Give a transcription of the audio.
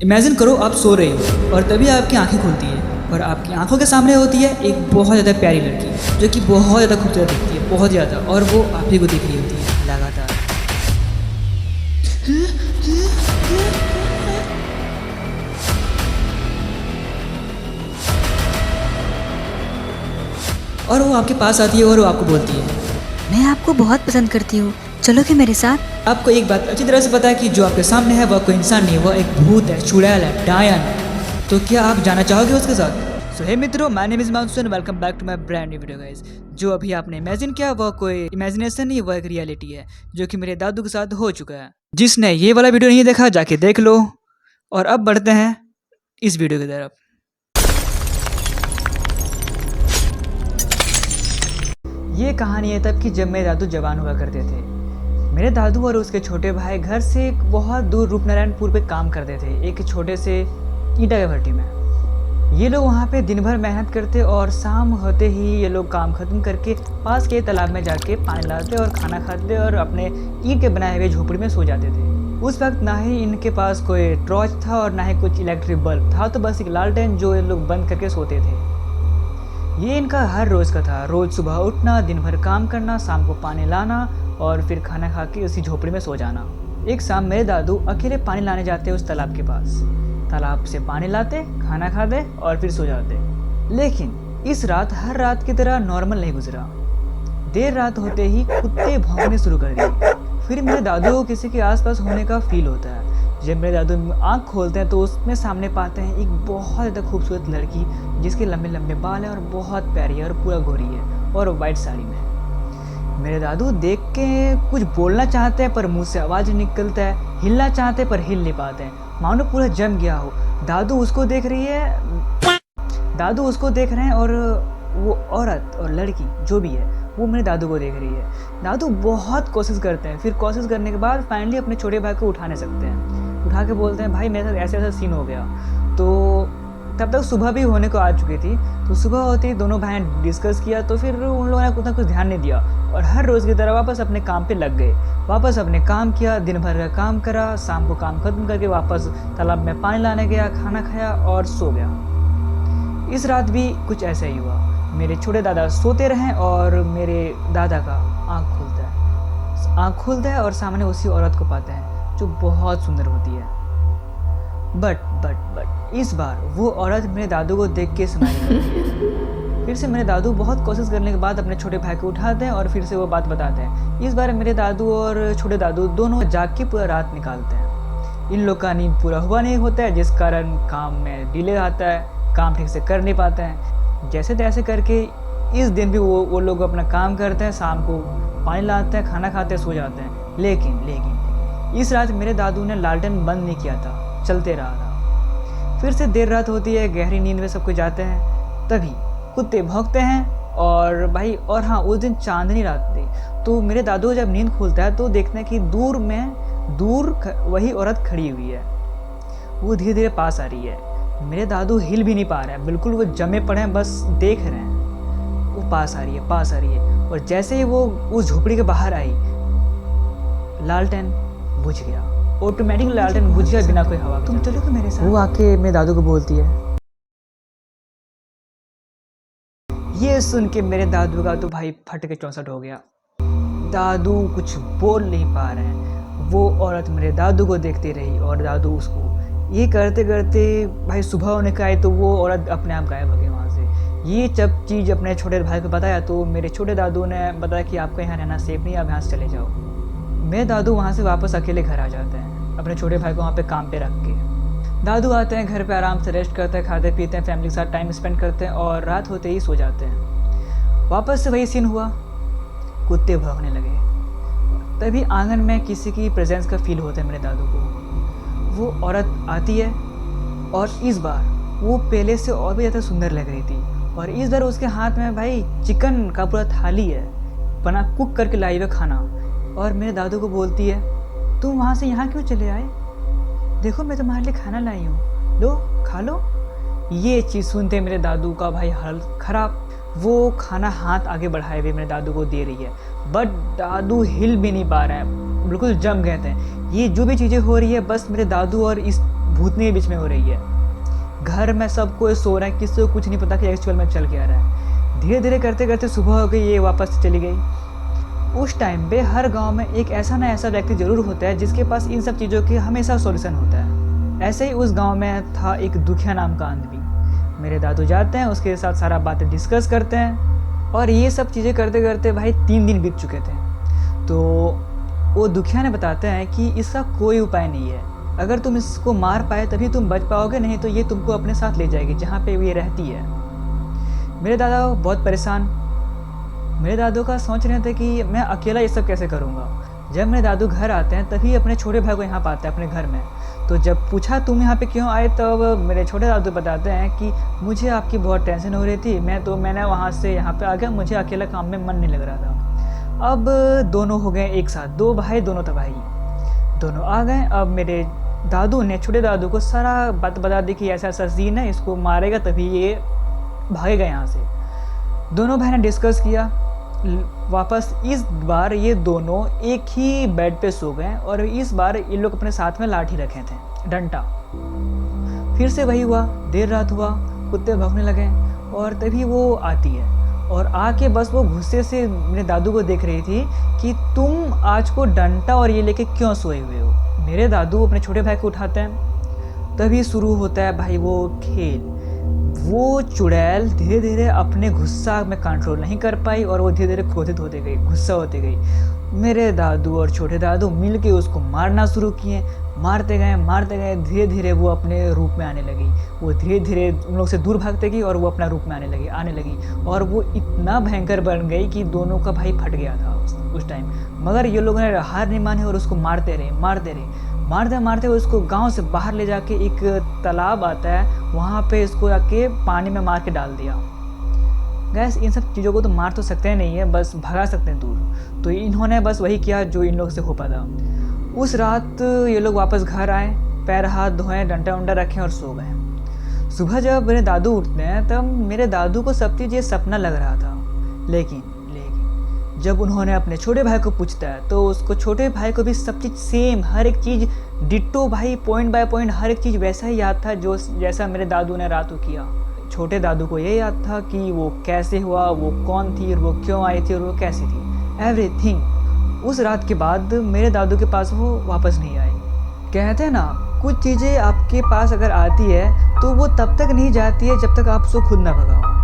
Imagine करो आप सो रहे हो और तभी आपकी आंखें खुलती है और आपकी आंखों के सामने होती है एक बहुत ज़्यादा प्यारी लड़की जो कि बहुत ज़्यादा खूबसूरत दिखती है, बहुत ज़्यादा, और वो आप ही को देख रही होती है लगातार। और वो आपके पास आती है और वो आपको बोलती है, मैं आपको बहुत पसंद करती हूँ, चलोगे मेरे साथ? आपको एक बात अच्छी तरह से पता है कि जो आपके सामने है वह कोई इंसान नहीं, वह एक भूत है, चुड़ैल है, डायन है। तो क्या आप जाना चाहोगे उसके साथ? सो हे मित्रों, my name is Monsoon, welcome back to my brand new video guys. जो अभी आपने इमेजिन किया वह कोई इमेजिनेशन नहीं, वह एक रियलिटी है जो कि मेरे दादू के साथ हो चुका है। जिसने ये वाला वीडियो नहीं देखा जाके देख लो। और अब बढ़ते हैं इस वीडियो की तरफ। ये कहानी है तब की जब मेरे दादू जवान हुआ करते थे। मेरे दादू और उसके छोटे भाई घर से एक बहुत दूर रूपनारायणपुर पे काम करते थे, एक छोटे से ईंटा के भट्टी में। ये लोग वहाँ पे दिन भर मेहनत करते और शाम होते ही ये लोग काम खत्म करके पास के तालाब में जाके पानी लाते और खाना खाते और अपने ईंट के बनाए हुए झोपड़ी में सो जाते थे। उस वक्त ना ही इनके पास कोई टॉर्च था और ना ही कुछ इलेक्ट्रिक बल्ब था, तो बस एक लालटेन जो ये लोग बंद करके सोते थे। ये इनका हर रोज़ का था। रोज़ सुबह उठना, दिन भर काम करना, शाम को पानी लाना और फिर खाना खा के उसी झोपड़ी में सो जाना। एक शाम मेरे दादू अकेले पानी लाने जाते उस तालाब के पास। तालाब से पानी लाते, खाना खाते और फिर सो जाते। लेकिन इस रात हर रात की तरह नॉर्मल नहीं गुजरा। देर रात होते ही कुत्ते भौंकने शुरू कर दिए। फिर मेरे दादू को किसी के आसपास होने का फील होता है। जब मेरे दादू आँख खोलते हैं तो उसमें सामने पाते हैं एक बहुत ज़्यादा खूबसूरत लड़की जिसके लंबे लंबे बाल हैं और बहुत प्यारी है और पूरा गोरी है और वाइट साड़ी में है। मेरे दादू देख के कुछ बोलना चाहते हैं पर मुंह से आवाज़ नहीं निकलता है, हिलना चाहते पर हिल नहीं पाते हैं, मानो पूरा जम गया हो। दादू उसको देख रही है, दादू उसको देख रहे हैं और वो औरत और लड़की जो भी है वो मेरे दादू को देख रही है। दादू बहुत कोशिश करते हैं, फिर कोशिश करने के बाद फाइनली अपने छोटे भाई को उठा नहीं सकते हैं। उठा के बोलते हैं, भाई मेरे साथ ऐसे ऐसा सीन हो गया। तो तब तक सुबह भी होने को आ चुकी थी। तो सुबह होते ही दोनों भाई डिस्कस किया, तो फिर उन लोगों ने कुछ ना कुछ ध्यान नहीं दिया और हर रोज़ की तरह वापस अपने काम पे लग गए। वापस अपने काम किया, दिन भर का काम करा, शाम को काम खत्म करके वापस तालाब में पानी लाने गया, खाना खाया और सो गया। इस रात भी कुछ ऐसा ही हुआ। मेरे छोटे दादा सोते रहें और मेरे दादा का आँख खुलता है और सामने उसी औरत को पाते हैं जो बहुत सुंदर होती है। बट इस बार वो औरत मेरे दादू को देख के स्माइल करती है। फिर से मेरे दादू बहुत कोशिश करने के बाद अपने छोटे भाई को उठाते हैं और फिर से वो बात बताते हैं। इस बार मेरे दादू और छोटे दादू दोनों जाग के पूरा रात निकालते हैं। इन लोग का नींद पूरा हुआ नहीं होता है, जिस कारण काम में डिले आता है, काम ठीक से कर नहीं पाते हैं। जैसे तैसे करके इस दिन भी वो लोग अपना काम करते हैं, शाम को पानी लाते हैं, खाना खाते हैं, सो जाते हैं। लेकिन इस रात मेरे दादू ने लालटेन बंद नहीं किया था, चलते रहा था। फिर से देर रात होती है, गहरी नींद में सब कुछ जाते हैं, तभी कुत्ते भौंकते हैं और भाई, और हाँ, उस दिन चांदनी रात थी। तो मेरे दादू जब नींद खुलता है तो देखते हैं कि दूर वही औरत खड़ी हुई है। वो धीरे धीरे पास आ रही है। मेरे दादू हिल भी नहीं पा रहे हैं, बिल्कुल वो जमे पड़े हैं, बस देख रहे हैं। वो पास आ रही है और जैसे ही वो उस झोपड़ी के बाहर आई, लालटेन बुझ गया। ऑटोमेटिक लालटेन बुझ गया बिना कोई हवा के। तुम चलोगे मेरे साथ? वो आके मेरे दादू को बोलती है। ये सुन के मेरे दादू का तो भाई फट के चौसठ हो गया। दादू कुछ बोल नहीं पा रहे हैं। वो औरत मेरे दादू को देखती रही और दादू उसको। ये करते करते भाई सुबह होने का आई तो वो औरत अपने आप गायब हो गई वहाँ से। ये जब चीज़ अपने छोटे भाई को बताया तो मेरे छोटे दादू ने बताया कि आपको यहाँ रहना सेफ नहीं है, आप यहाँ से चले जाओ। मेरे दादू वहाँ से वापस अकेले घर आ जाते हैं, अपने छोटे भाई को वहाँ पे काम पे रख के। दादू आते हैं घर पे, आराम से रेस्ट करते हैं, खाते पीते हैं, फैमिली के साथ टाइम स्पेंड करते हैं और रात होते ही सो जाते हैं। वापस से वही सीन हुआ, कुत्ते भौंकने लगे। तभी आंगन में किसी की प्रेजेंस का फील होता है मेरे दादू को। वो औरत आती है और इस बार वो पहले से और भी ज़्यादा सुंदर लग रही थी और इस बार उसके हाथ में भाई चिकन का पूरा थाली है, बना कुक करके लाई हुआ खाना। और मेरे दादू को बोलती है, तुम वहाँ से यहाँ क्यों चले आए? देखो मैं तुम्हारे लिए खाना लाई हूँ, लो खा लो। ये चीज़ सुनते मेरे दादू का भाई हालत ख़राब। वो खाना हाथ आगे बढ़ाए हुए मेरे दादू को दे रही है, बट दादू हिल भी नहीं पा रहे हैं, बिल्कुल जम गए थे। ये जो भी चीज़ें हो रही है बस मेरे दादू और इस भूतनी के बीच में हो रही है। घर में सब कोई सो रहा है, किसी को कुछ नहीं पता कि एक्चुअल में चल के आ रहा है। धीरे धीरे करते करते सुबह हो गई, ये वापस चली गई। उस टाइम पे हर गांव में एक ऐसा ना ऐसा व्यक्ति जरूर होता है जिसके पास इन सब चीज़ों की हमेशा सॉल्यूशन होता है। ऐसे ही उस गांव में था एक दुखिया नाम का आदमी। मेरे दादू जाते हैं, उसके साथ सारा बातें डिस्कस करते हैं और ये सब चीज़ें करते करते भाई 3 दिन बीत चुके थे। तो वो दुखिया ने बताते हैं कि इसका कोई उपाय नहीं है, अगर तुम इसको मार पाए तभी तुम बच पाओगे, नहीं तो ये तुमको अपने साथ ले जाएगी जहाँ पे ये रहती है। मेरे दादा बहुत परेशान, मेरे दादू का सोच रहे थे कि मैं अकेला ये सब कैसे करूँगा। जब मेरे दादू घर आते हैं तभी अपने छोटे भाई को यहाँ पाते हैं अपने घर में। तो जब पूछा तुम यहाँ पे क्यों आए, तब मेरे छोटे दादू बताते हैं कि मुझे आपकी बहुत टेंशन हो रही थी, मैंने वहाँ से यहाँ पे आ गया, मुझे अकेला काम में मन नहीं लग रहा था। अब दोनों हो गए एक साथ, 2 भाई दोनों तबाही, दोनों आ गए। अब मेरे दादू ने छोटे दादू को सारा बात बता दी कि ऐसा ऐसा सीन है, इसको मारेगा तभी ये भागेगा यहाँ से। दोनों भाई ने डिस्कस किया। वापस इस बार ये दोनों एक ही बेड पे सो गए और इस बार ये लोग अपने साथ में लाठी रखे थे, डंडा। फिर से वही हुआ, देर रात हुआ, कुत्ते भौंकने लगे और तभी वो आती है और आके बस वो गुस्से से मेरे दादू को देख रही थी कि तुम आज को डंडा और ये लेके क्यों सोए हुए हो। मेरे दादू अपने छोटे भाई को उठाते हैं, तभी शुरू होता है भाई वो खेल। वो चुड़ैल धीरे धीरे अपने गुस्सा में कंट्रोल नहीं कर पाई और वो धीरे धीरे क्रोधित होती गई, गुस्सा होती गई। मेरे दादू और छोटे दादू मिलके उसको मारना शुरू किए, मारते गए, धीरे धीरे वो अपने रूप में आने लगी। वो धीरे धीरे उन लोग से दूर भागते गई और वो अपना रूप में आने लगी और वो इतना भयंकर बन गई कि दोनों का भाई फट गया था उस टाइम। मगर ये लोगों ने हार नहीं मानी और उसको मारते रहे। उसको गांव से बाहर ले जाके एक तालाब आता है, वहाँ पे इसको आके पानी में मार के डाल दिया। गैस इन सब चीज़ों को तो मार तो सकते नहीं है, बस भगा सकते हैं दूर। तो इन्होंने बस वही किया जो इन लोगों से हो पाता। उस रात ये लोग वापस घर आए, पैर हाथ धोए, डंडा उंडा रखे और सो गए। सुबह जब मेरे दादू उठते हैं तब मेरे दादू को सब चीज़ ये सपना लग रहा था। लेकिन जब उन्होंने अपने छोटे भाई को पूछता है तो उसको छोटे भाई को भी सब चीज़ सेम, हर एक चीज़ डिट्टो भाई, पॉइंट बाय पॉइंट हर एक चीज़ वैसा ही याद था जो जैसा मेरे दादू ने रात को किया। छोटे दादू को ये याद था कि वो कैसे हुआ, वो कौन थी और वो क्यों आई थी और वो कैसी थी, एवरीथिंग। उस रात के बाद मेरे दादू के पास वो वापस नहीं आई। कहते हैं ना, कुछ चीज़ें आपके पास अगर आती है तो वो तब तक नहीं जाती है जब तक आप उसको खुद ना भगाओ।